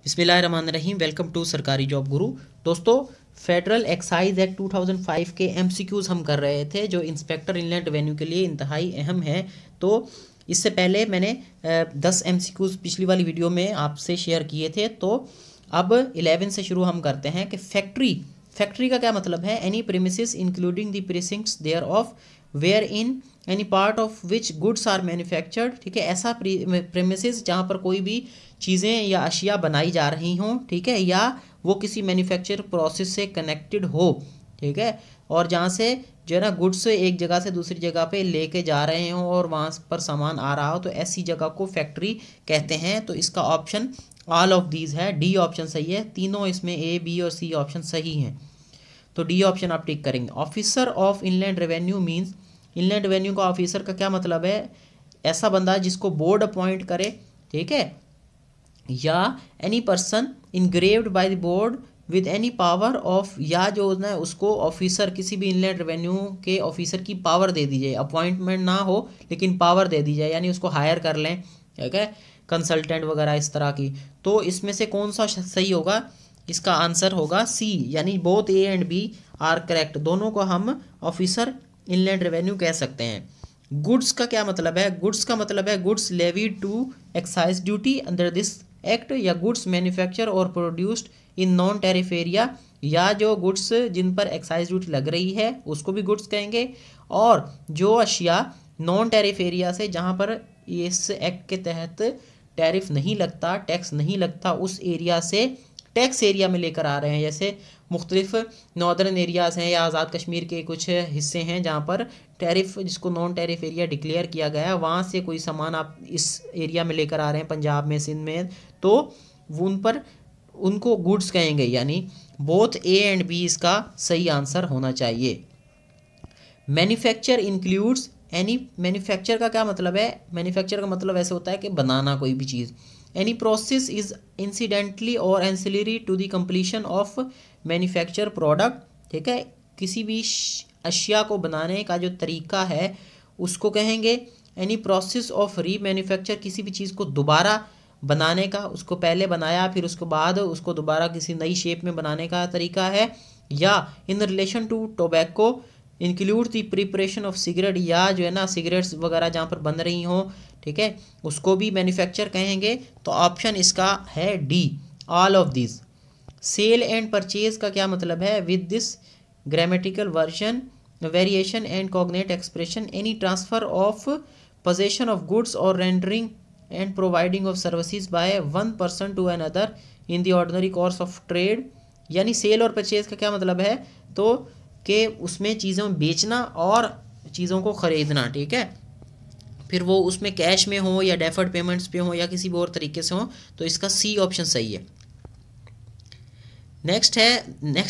बिस्मिल्लाहिर्रहमानिर्रहीम। Welcome to सरकारी job गुरु। दोस्तों, फेडरल एक्साइज एक्ट 2005 के एमसीक्यूज़ हम कर रहे थे जो इंस्पेक्टर इनलैंड रेवेन्यू के लिए इंतहाई अहम है। तो इससे पहले मैंने 10 एमसीक्यूज़ पिछली वाली वीडियो में आपसे शेयर किए थे। तो अब 11 से शुरू हम करते हैं कि फैक्ट्री का क्या मतलब है। Any premises including the precincts thereof wherein any part of which goods are manufactured. ठीक है, ऐसा प्रीमिसेस जहाँ पर कोई भी चीज़ें या अशिया बनाई जा रही हों, ठीक है, या वो किसी मैन्युफैक्चर प्रोसेस से कनेक्टेड हो, ठीक है, और जहाँ से जो है ना गुड्स एक जगह से दूसरी जगह पे लेके जा रहे हों और वहाँ पर सामान आ रहा हो, तो ऐसी जगह को फैक्ट्री कहते हैं। तो इसका ऑप्शन ऑल ऑफ दीज है, डी ऑप्शन सही है। तीनों इसमें ए, बी और सी ऑप्शन सही हैं, तो डी ऑप्शन आप टिक करेंगे। Officer of inland revenue means, inland revenue का ऑफिसर का क्या मतलब है। ऐसा बंदा जिसको बोर्ड अपॉइंट करे, ठीक है, या any person engraved by the board with any power of, या जो ना उसको ऑफिसर किसी भी इनलैंड रेवेन्यू के ऑफिसर की पावर दे दी जाए, अपॉइंटमेंट ना हो लेकिन पावर दे दी जाए, यानी उसको हायर कर लें, ठीक है, कंसल्टेंट वगैरह इस तरह की। तो इसमें से कौन सा सही होगा। इसका आंसर होगा सी, यानी both A and B are correct. दोनों को हम ऑफिसर इनलैंड रेवेन्यू कह सकते हैं। गुड्स का क्या मतलब है। गुड्स का मतलब है goods levied to excise duty under this act, या गुड्स मैन्युफैक्चर और produced in non tariff area, या जो गुड्स जिन पर एक्साइज ड्यूटी लग रही है उसको भी गुड्स कहेंगे। और जो अशिया नॉन टैरिफ एरिया से, जहाँ पर इस एक्ट के तहत टैरिफ नहीं लगता, टैक्स नहीं लगता, उस एरिया से टैक्स एरिया में लेकर आ रहे हैं। जैसे मुख्तलिफ नॉर्दर्न एरियाज़ हैं या आज़ाद कश्मीर के कुछ हिस्से हैं जहाँ पर टैरिफ, जिसको नॉन टैरिफ एरिया डिक्लेयर किया गया है, वहाँ से कोई सामान आप इस एरिया में लेकर आ रहे हैं, पंजाब में, सिंध में, तो उन पर उनको गुड्स कहेंगे। यानी बोथ ए एंड बी इसका सही आंसर होना चाहिए। मैन्युफैक्चर इंक्लूड्स एनी, मैन्युफैक्चर का क्या मतलब है। मैन्युफैक्चर का मतलब ऐसे होता है कि बनाना कोई भी चीज़। एनी प्रोसेस इज इंसिडेंटली और ancillary to the completion of manufacture product, ठीक है, किसी भी अशिया को बनाने का जो तरीका है उसको कहेंगे। एनी प्रोसेस ऑफ री मैन्युफैक्चर, किसी भी चीज़ को दोबारा बनाने का, उसको पहले बनाया फिर उसके बाद उसको दोबारा किसी नई शेप में बनाने का तरीका है। या in relation to tobacco include the preparation of cigarette, या जो है ना सिगरेट्स वगैरह जहाँ पर बन रही हों, ठीक है, उसको भी मैन्युफैक्चर कहेंगे। तो ऑप्शन इसका है D, all of this. Sale and purchase का क्या मतलब है। With this grammatical version variation and cognate expression any transfer of possession of goods और rendering and providing of services by one person to another in the ordinary course of trade. यानी sale और purchase का क्या मतलब है, तो कि उसमें चीज़ों बेचना और चीज़ों को ख़रीदना, ठीक है, फिर वो उसमें कैश में हो या डेफर्ड पेमेंट्स पे हो या किसी भी और तरीके से हो। तो इसका सी ऑप्शन सही है। नेक्स्ट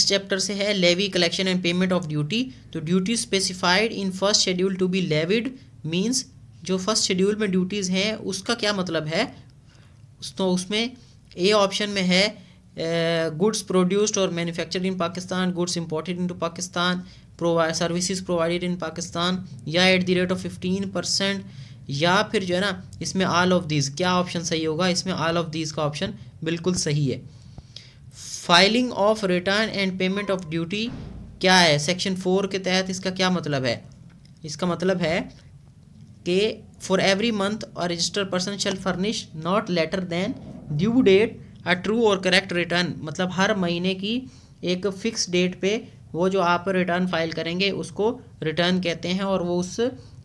चैप्टर से है levy collection and payment of duty. तो duty specified in first schedule to be levied means, जो फर्स्ट शेड्यूल में ड्यूटीज़ हैं उसका क्या मतलब है। तो उसमें ए ऑप्शन में है गुड्स प्रोड्यूस्ड और manufactured in Pakistan, goods imported into Pakistan, services provided in Pakistan, या एट द रेट ऑफ 15%, या फिर जो है ना इसमें ऑल ऑफ दीज। क्या ऑप्शन सही होगा। इसमें ऑल ऑफ दीज का ऑप्शन बिल्कुल सही है। Filing of return and payment of duty क्या है। सेक्शन 4 के तहत इसका क्या मतलब है। इसका मतलब है कि फॉर एवरी मंथ और registered person shall furnish not later than due date a true और करेक्ट रिटर्न। मतलब हर महीने की एक फिक्स डेट पे वो जो आप रिटर्न फाइल करेंगे उसको रिटर्न कहते हैं, और वो उस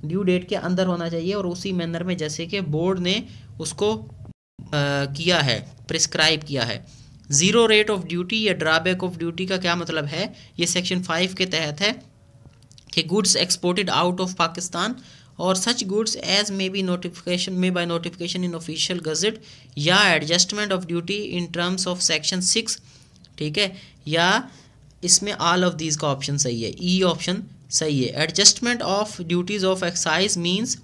ड्यू डेट के अंदर होना चाहिए और उसी मैनर में जैसे कि बोर्ड ने उसको किया है, प्रिस्क्राइब किया है। ज़ीरो रेट ऑफ ड्यूटी या ड्रॉबैक ऑफ ड्यूटी का क्या मतलब है। ये सेक्शन 5 के तहत है कि goods exported out of Pakistan और such goods as may be notification में by notification in official gazette, या adjustment of duty in terms of section 6, ठीक है, या इसमें ऑल ऑफ दीज का ऑप्शन सही है। ई ऑप्शन सही है। Adjustment of duties of excise means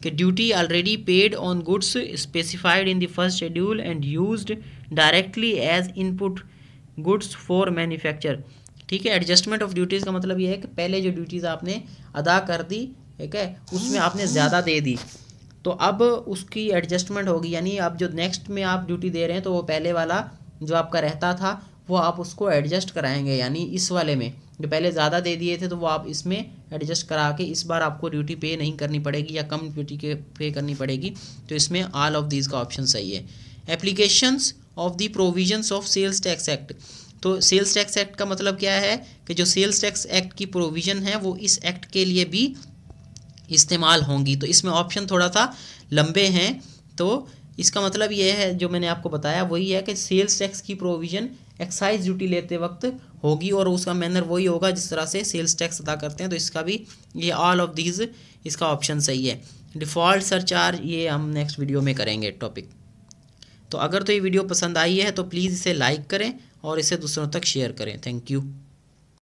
कि duty already paid on goods specified in the first schedule and used directly as input goods for manufacture, ठीक है। एडजस्टमेंट ऑफ ड्यूटीज़ का मतलब ये है कि पहले जो ड्यूटीज़ आपने अदा कर दी, ठीक है, उसमें आपने ज़्यादा दे दी, तो अब उसकी एडजस्टमेंट होगी, यानी अब जो नेक्स्ट में आप ड्यूटी दे रहे हैं तो वो पहले वाला जो आपका रहता था वो आप उसको एडजस्ट कराएंगे, यानी इस वाले में जो पहले ज़्यादा दे दिए थे तो वो आप इसमें एडजस्ट करा के इस बार आपको ड्यूटी पे नहीं करनी पड़ेगी या कम ड्यूटी के पे करनी पड़ेगी। तो इसमें ऑल ऑफ दीज का ऑप्शन सही है। Applications of the provisions of sales tax act, तो सेल्स टैक्स एक्ट का मतलब क्या है कि जो सेल्स टैक्स एक्ट की प्रोविज़न है वो इस एक्ट के लिए भी इस्तेमाल होंगी। तो इसमें ऑप्शन थोड़ा सा लंबे हैं, तो इसका मतलब ये है जो मैंने आपको बताया वही है कि सेल्स टैक्स की प्रोविज़न एक्साइज ड्यूटी लेते वक्त होगी और उसका मैनर वही होगा जिस तरह से सेल्स टैक्स अदा करते हैं। तो इसका भी ये ऑल ऑफ दीज इसका ऑप्शन सही है। डिफ़ॉल्ट सरचार्ज ये हम नेक्स्ट वीडियो में करेंगे टॉपिक। तो अगर तो ये वीडियो पसंद आई है तो प्लीज़ इसे लाइक करें और इसे दूसरों तक शेयर करें। Thank you.